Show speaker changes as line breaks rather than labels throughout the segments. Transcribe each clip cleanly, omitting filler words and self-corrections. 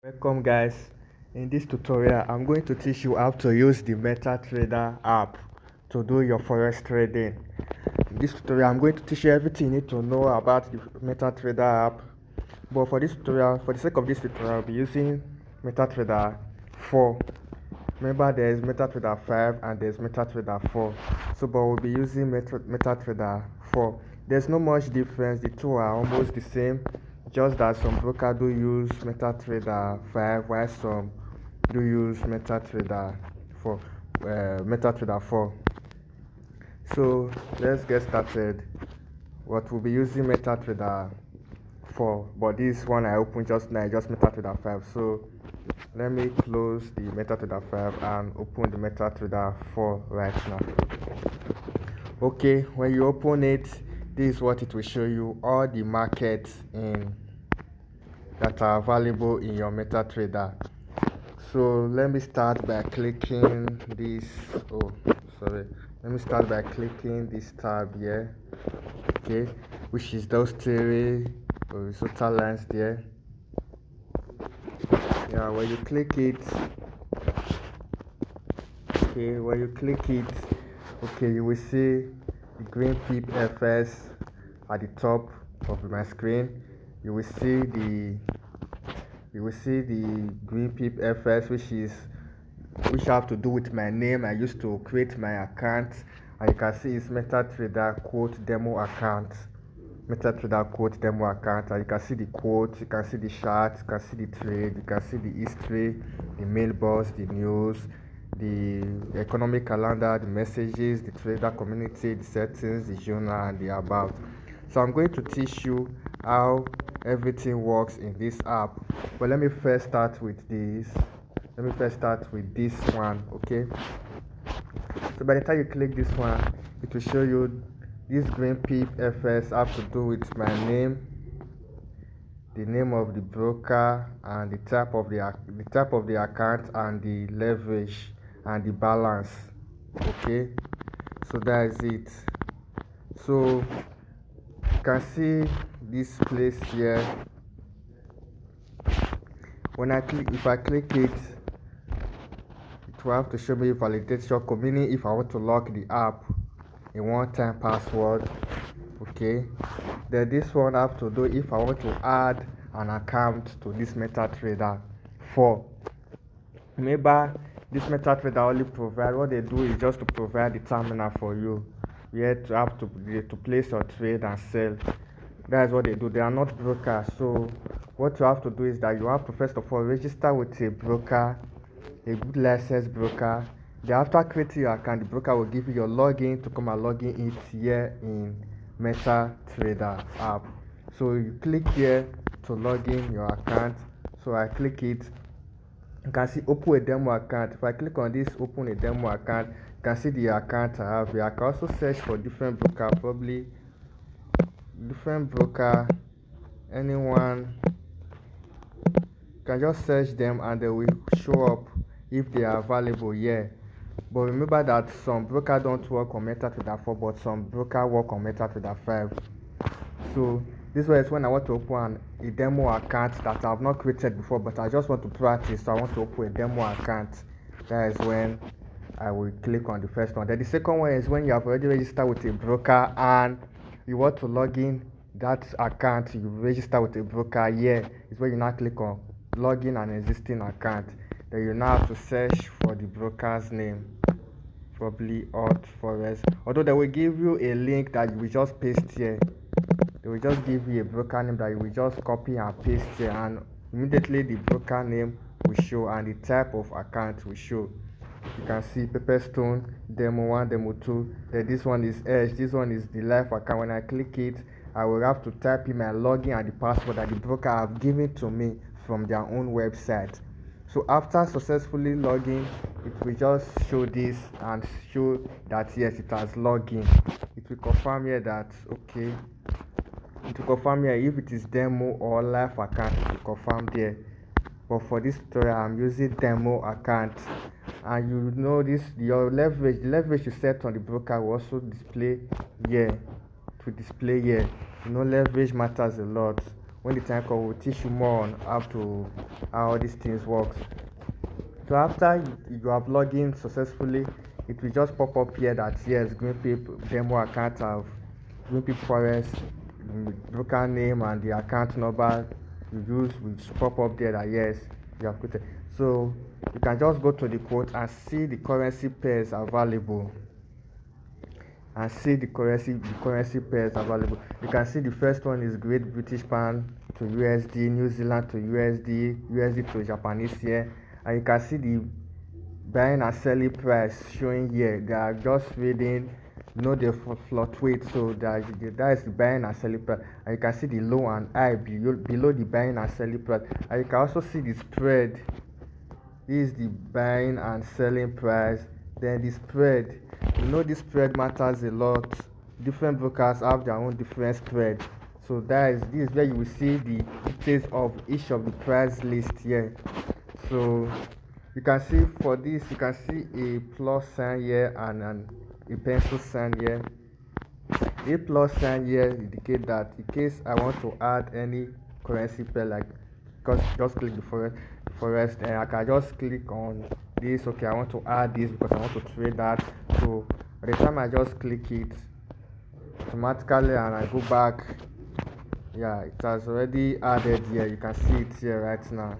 Welcome guys. In this tutorial I'm going to teach you how to use the MetaTrader app to do your forex trading. In this tutorial I'm going to teach you everything you need to know about the MetaTrader app. But for this tutorial, for the sake of this tutorial, I'll be using MetaTrader 4. Remember there is MetaTrader 5 and there's MetaTrader 4. But we'll be using MetaTrader 4. There's not much difference, the two are almost the same, just that some broker do use MetaTrader 5 while some do use MetaTrader 4. MetaTrader 4. So let's get started. What we'll be using MetaTrader 4, but this one I opened just now, just MetaTrader 5. So let me close the MetaTrader 5 and open the MetaTrader 4 right now. Okay, when you open it, this is what it will show you: all the markets that are available in your MetaTrader. So let me start by clicking this. Let me start by clicking this tab here. Okay, which is those three horizontal lines there. Yeah, when you click it, you will see the green pip FS at the top of my screen. You will see the green pip FS, which have to do with my name. I used to create my account, and you can see it's MetaTrader quote demo account. MetaTrader quote demo account, and you can see the quotes, you can see the chart, you can see the trade, you can see the history, the mailbox, the news, the economic calendar, the messages, the trader community, the settings, the journal, and the about. So I'm going to teach you how everything works in this app. But let me first start with this. One. Okay, so by the time you click this one, it will show you this green pip FS have to do with my name, the name of the broker, and the type of the account, and the leverage and the balance. Okay, so that is it. So you can see this place here. If I click it, it will have to show me validation code, meaning if I want to lock the app in one-time password. Okay, then this one I have to do if I want to add an account to this MetaTrader 4. Remember, this MetaTrader only provide, what they do is just to provide the terminal for you. You have to place your trade and sell. That's what they do. They are not brokers. So what you have to do is that you have to first of all register with a broker, a good licensed broker. Then after creating your account, the broker will give you your login to come and log in it here in MetaTrader app. So you click here to log in your account. So I click it. You can see open a demo account. If I click on this open a demo account, you can see the account I have here. I can also search for different broker, probably different broker, anyone. You can just search them and they will show up if they are available here. But remember that some broker don't work on MetaTrader 4, but some broker work on MetaTrader 5. So this way is when I want to open a demo account that I've not created before, but I just want to practice. So I want to open a demo account. That is when I will click on the first one. Then the second one is when you have already registered with a broker and you want to log in that account. You register with a broker. Here is where you now click on login an existing account. Then you now have to search for the broker's name, probably Forex. Although they will give you a link that you will just paste here. They will just give you a broker name that you will just copy and paste here, and immediately the broker name will show and the type of account will show. You can see Pepperstone demo 1, demo 2. Then this one is Edge. This one is the live account. When I click it, I will have to type in my login and the password that the broker have given to me from their own website. So after successfully logging, it will just show this and show that yes, it has logged in. It will confirm here that okay. It will confirm here if it is demo or live account. It will confirm there. But for this tutorial, I'm using demo account. And you know this, your leverage, the leverage you set on the broker will also display here. To display here. You know, leverage matters a lot when the time comes, we'll teach you more on how these things works. So after you have logged in successfully, it will just pop up here that yes, green people demo account have green people Forex, broker name and the account number you use will pop up there that yes, you have created. So you can just go to the quote and see the currency pairs available, and see the currency pairs available. You can see the first one is Great British Pound to USD, New Zealand to USD to Japanese yen, and you can see the buying and selling price showing here. They are just reading, they fluctuate, so that is the buying and selling price, and you can see the low and high below the buying and selling price, and you can also see the spread. This is the buying and selling price. Then the spread, this spread matters a lot. Different brokers have their own different spread, so this is where you will see the details of each of the price list here. So you can see for this, you can see a plus sign here and a pencil sign here. A plus sign here indicate that in case I want to add any currency pair, like just click the forex, and I can just click on this. Okay, I want to add this because I want to trade that. So by the time I just click it automatically and I go back, yeah, it has already added here. You can see it here right now.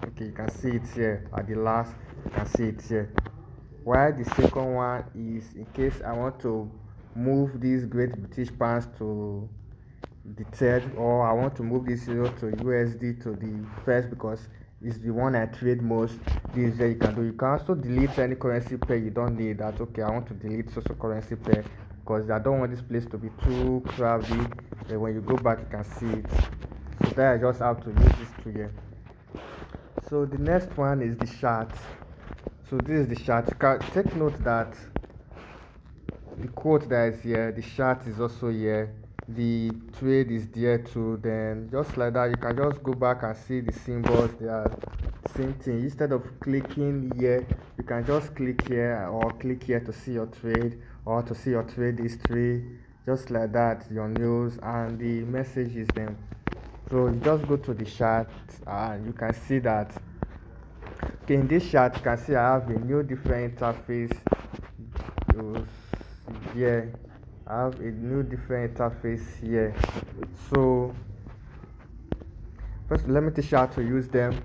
Okay, you can see it here at the last, you can see it here. While the second one is in case I want to move these Great British Pounds to the third, or I want to move this euro to USD to the first because it's the one I trade most. This is where you can do. You can also delete any currency pair you don't need. That okay, I want to delete social currency pair because I don't want this place to be too crowded. Then when you go back, you can see it. So there, I just have to use this to here. So the next one is the chart. So this is the chart. You can take note that the quote that is here, the chart is also here, the trade is there too. Then just like that, you can just go back and see the symbols. They are the same thing. Instead of clicking here, you can just click here or click here to see your trade or to see your trade history, just like that, your news and the messages then. So you just go to the chart and you can see that okay, in this chart you can see I have a new different interface. Here I have a new different interface here. So first let me teach you how to use them.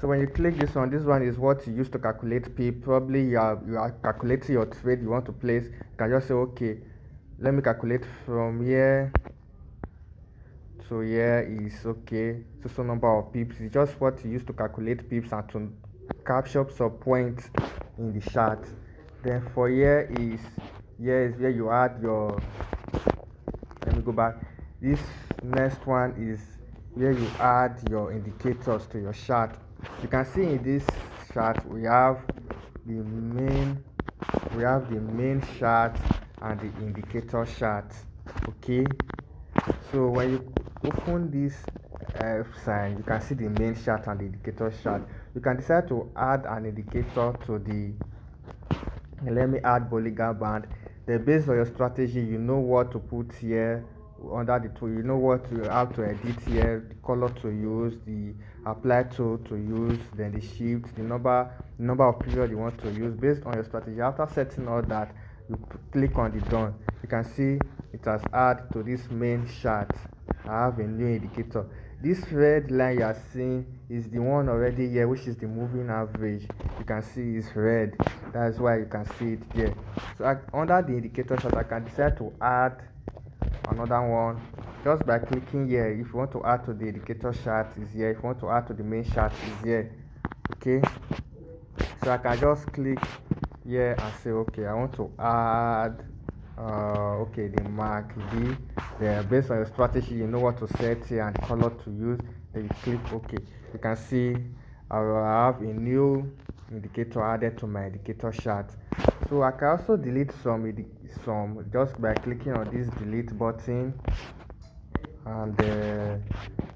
So when you click this one is what you use to calculate P. Probably you are calculating your trade you want to place. You can just say okay, let me calculate from here to here is okay. So number of pips is just what you use to calculate pips and to capture some points in the chart. Then for here is where you add your, let me go back. This next one is where you add your indicators to your chart. You can see in this chart we have the main chart and the indicator chart. Okay, so when you open this F sign, you can see the main chart and the indicator chart. You can decide to add an indicator to the, let me add Bollinger Band. Then based on your strategy, you know what to put here under the tool. You know what you have to edit here, the color to use, the apply tool to use, then the shift, the number of period you want to use based on your strategy. After setting all that, you click on the done. You can see it has added to this main chart. I have a new indicator. This red line you are seeing is the one already here, which is the moving average. You can see it's red. That's why you can see it there. So under the indicator chart, I can decide to add another one just by clicking here. If you want to add to the indicator chart, is here. If you want to add to the main chart, is here. Okay, so I can just click here and say okay, I want to add okay, the mark D. Then based on your strategy, you know what to set here and color to use. Then you click OK. You can see I have a new indicator added to my indicator chart. So I can also delete some just by clicking on this delete button, and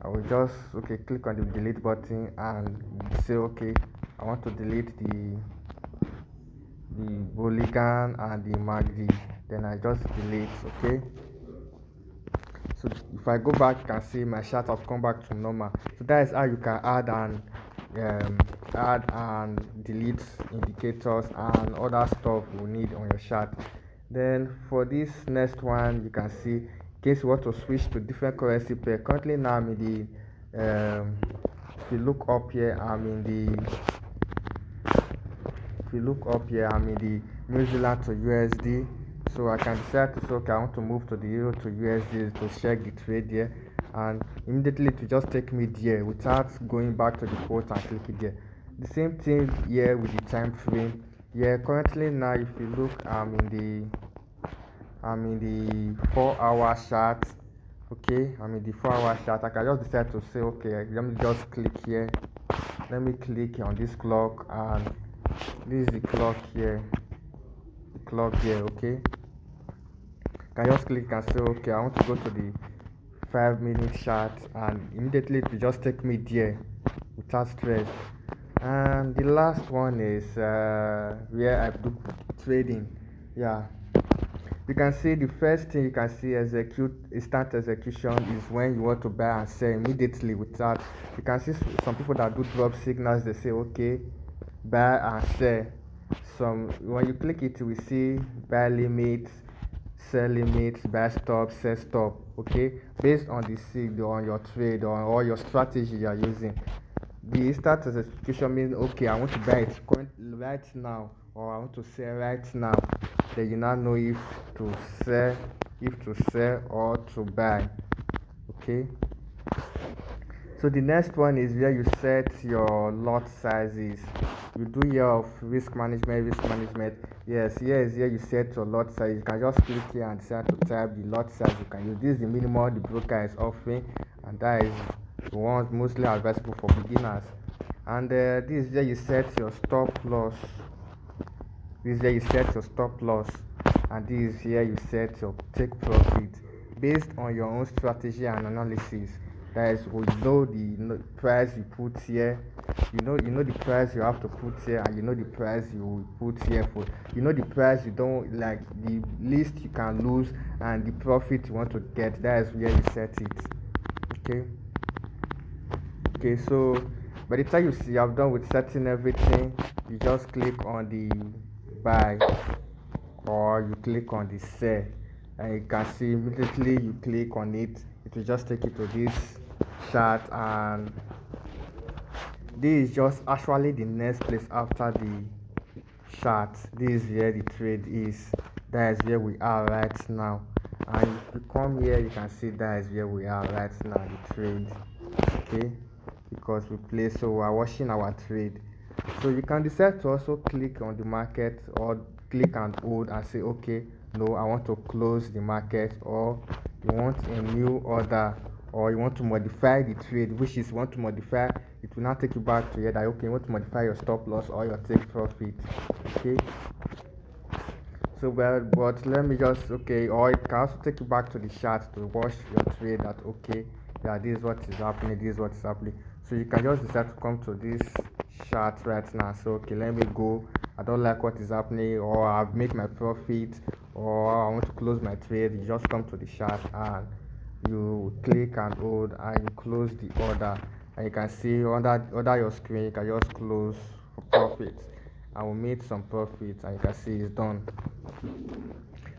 I will just click on the delete button and say okay, I want to delete the Bollinger and the MACD. Then I just delete. Okay, So if I go back, you can see my chart have come back to normal. So that is how you can add and delete indicators and other stuff you need on your chart. Then for this next one, you can see in case you want to switch to different currency pair. Currently now I'm in the if you look up here, I'm in the New Zealand to USD. So I can decide to say, okay, I want to move to the Euro to USD to check the trade there, and immediately to just take me there without going back to the quote and click it there. The same thing here with the time frame. Yeah, currently now if you look, I'm in the 4 hour chart. Okay, I'm in the 4 hour chart. I can just decide to say, okay, let me just click here. Let me click on this clock, and this is the clock here. The clock here, okay. Can just click and say, okay, I want to go to the 5 minute chart, and immediately to just take me there without stress. And the last one is where I do trading. Yeah, you can see the first thing you can see execute instant execution is when you want to buy and sell immediately without. You can see some people that do drop signals, they say okay, buy and sell. Some when you click it, we see buy limits, sell limits, buy stop, sell stop. Okay, based on the signal on your trade or your strategy you are using. The instant execution means okay, I want to buy it right now, or I want to sell right now. Then you now know to sell, if to sell or to buy. Okay. So the next one is where you set your lot sizes. You do your risk management. Yes, here is where you set your lot size. You can just click here and decide to type the lot size you can use. This is the minimum the broker is offering, and that is the one mostly advisable for beginners. And this is where you set your stop loss. This is where you set your stop loss, and this is here you set your take profit based on your own strategy and analysis. That is, you know the price you put here. You know the price you have to put here, and you know the price you will put here for. You know the price you don't like, the least you can lose, and the profit you want to get. That is where you set it. Okay. Okay. So by the time you have done with setting everything, you just click on the buy, or you click on the sell, and you can see immediately you click on it, it will just take you to this chart, and this is just actually the next place after the chart. This is where the trade is. That is where we are right now, and if you come here you can see that is where we are right now, the trade. Okay, because so we are watching our trade. So you can decide to also click on the market, or click and hold and say okay, no, I want to close the market, or you want a new order, or you want to modify the trade, which is want to modify it will not take you back to here that okay, you want to modify your stop loss or your take profit. Okay, so but let me just okay, or it can also take you back to the chart to watch your trade, that okay, yeah, this is what is happening, this is what is happening. So you can just decide to come to this chart right now. So okay, let me go, I don't like what is happening, or I've made my profit, or I want to close my trade. You just come to the chart and you click and hold, and you close the order, and you can see under your screen you can just close for profit. I will make some profit, and you can see it's done.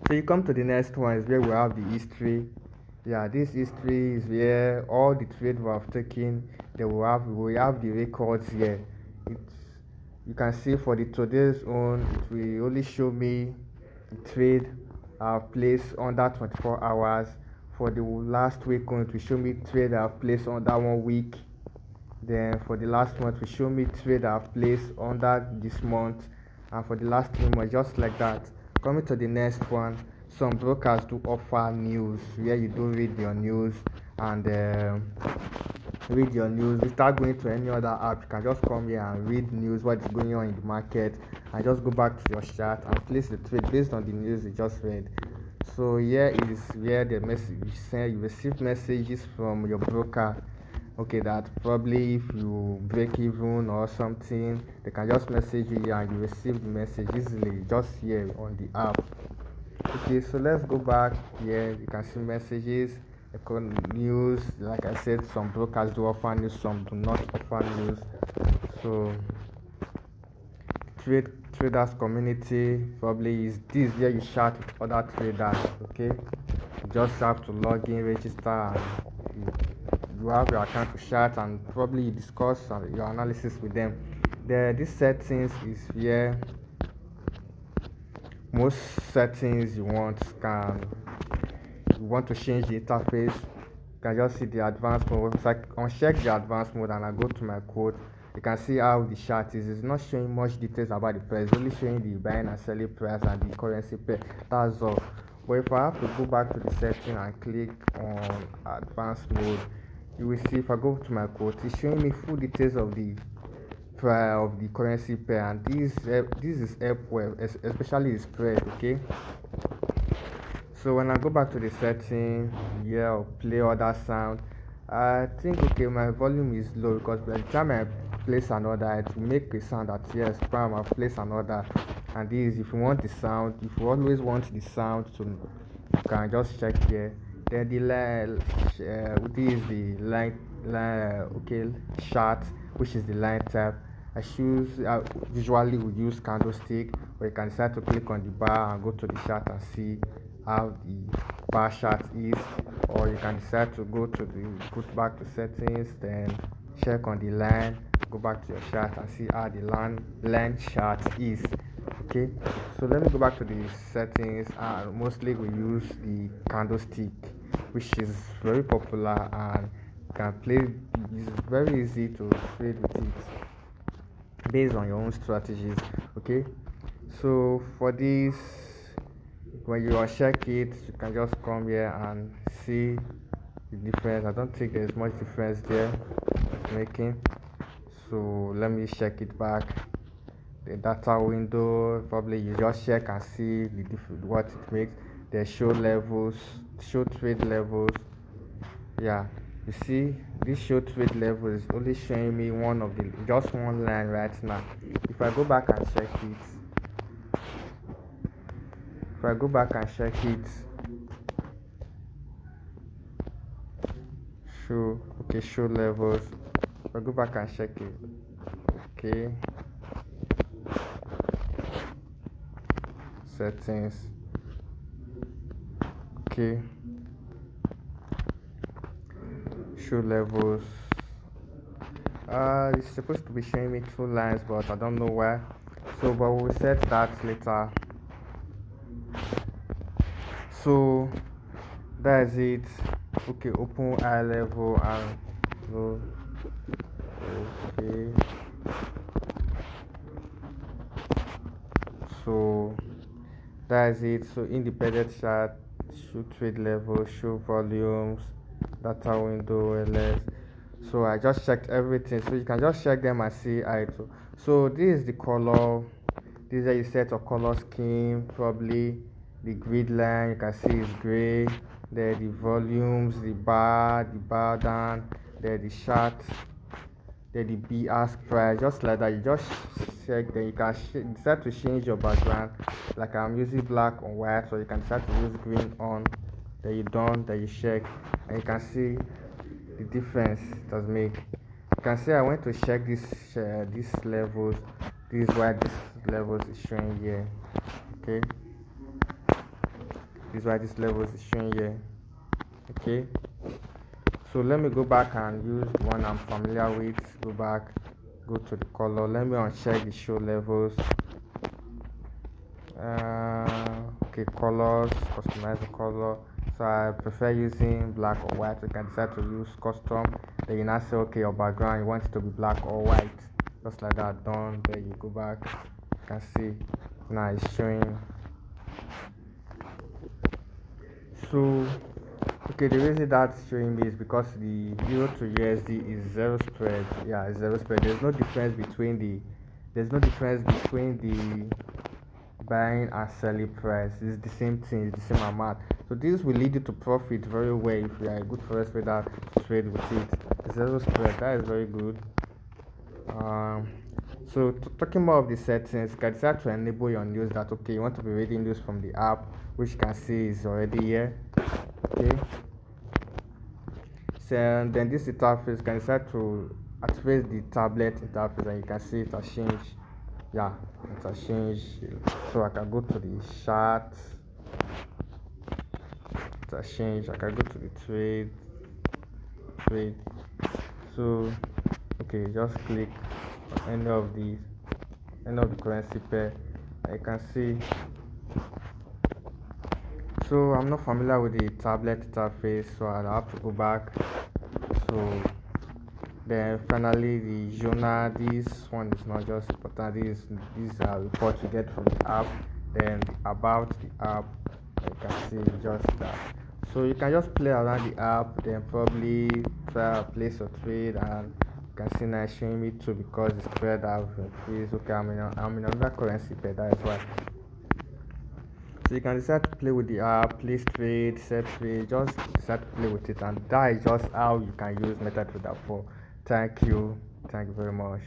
So you come to the next one is where we have the history. Yeah, this history is where all the trade we have taken, we have the records here. It's, you can see for the today's own, it will only show me the trade I've placed under 24 hours. For the last week on, it will show me trade I've placed under 1 week. Then for the last month, we show me trade I've placed under this month, and for the last 3 months, just like that. Coming to the next one, some brokers do offer news where you do read your news, and without going to any other app. You can just come here and read news, what is going on in the market, and just go back to your chart and place the trade based on the news you just read. So here is where the message you receive messages from your broker. Okay, that probably if you break even or something, they can just message you and you receive the message easily just here on the app. Okay, so let's go back here. You can see messages news. Like I said, some brokers do offer news, some do not offer news. So traders community probably is this where you chat with other traders. Okay, you just have to log in, register, and you have your account to chat, and probably you discuss your analysis with them. This settings is where most settings you want to change the interface. You can just see the advanced mode. So I uncheck the advanced mode and I go to my quote. You can see how the chart is. It's not showing much details about the price, it's only showing the buying and selling price and the currency pair. That's all. But if I have to go back to the setting and click on advanced mode, you will see if I go to my quote, it's showing me full details of the price of the currency pair, and this is help well, especially the spread. Okay, so when I go back to the setting, yeah, I'll play other sound. I think okay, my volume is low because by the time I place an order, it will make a sound that yes, bam, I've placed an order. And this, if you want the sound, if you always want the sound to, you can just check here. Then the line, this is the line, okay, chart, which is the line tab. I choose usually we use candlestick, or you can decide to click on the bar and go to the chart and see how the bar chart is, or you can decide to go back to settings, then check on the line, go back to your chart and see how the line chart is. Okay, so let me go back to the settings. Mostly we use the candlestick, which is very popular and can play. It's very easy to trade with it based on your own strategies. Okay, so for this, when you uncheck it, you can just come here and see the difference. I don't think there's much difference there it's making. So let me check it back. The data window, probably you just check and see the what it makes. They show levels, show trade levels. Yeah, you see this show trade level is only showing me just one line right now. If I go back and check it, if I go back and check it, show levels. If I go back and check it, okay, settings, okay, show levels. It's supposed to be showing me two lines, but I don't know why. So but we'll set that later. So that's it. Okay, open eye level and go. Okay, so that's it. So independent chart, show trade level, show volumes, data window, LS. So I just checked everything, so you can just check them and see I too. So this is the color. This is how you set a color scheme. Probably the grid line, you can see is gray. There the volumes, the bar down. There the chart, there the B ask price, just like that. You just check. Then you can decide to change your background. Like I'm using black on white, so you can decide to use green on. Then you done. Then you check, and you can see the difference it does make. You can see I went to check these levels. This is why this levels is showing here. Okay, this is why this levels is showing here. Okay, so let me go back and use the one I'm familiar with. Go back, go to the color. Let me uncheck the show levels. Okay, colors, customize the color. So I prefer using black or white. You can decide to use custom. Then you now say okay, your background you want it to be black or white, just like that. Done. Then you go back. You can see now it's showing. So okay, the reason that's showing me is because the euro to USD is zero spread. Yeah, it's zero spread. There's no difference between the buying and selling price. It's the same thing, it's the same amount. So this will lead you to profit very well if you are a good forex trader to trade with it. Zero spread, that is very good. So talking more of the settings, you can decide to enable your news that okay, you want to be reading news from the app, which you can see is already here. Okay, then this interface, you can decide to activate the tablet interface, and you can see it has changed. Yeah, it has changed. So I can go to the chart. It has changed. I can go to the trade. So okay, just click on any of the currency pair. I can see. So I'm not familiar with the tablet interface, so I'll have to go back. So then finally the journal, this one is not just important, these are reports you get from the app. Then about the app, you can see just that. So you can just play around the app, then probably try to place your trade, and you can see now it's showing me too because the spread have increased. Okay, I'm in another currency pair, that is why. So you can decide to play with the app, place trade, set trade, just decide to play with it, and that is just how you can use MetaTrader 4. Thank you very much.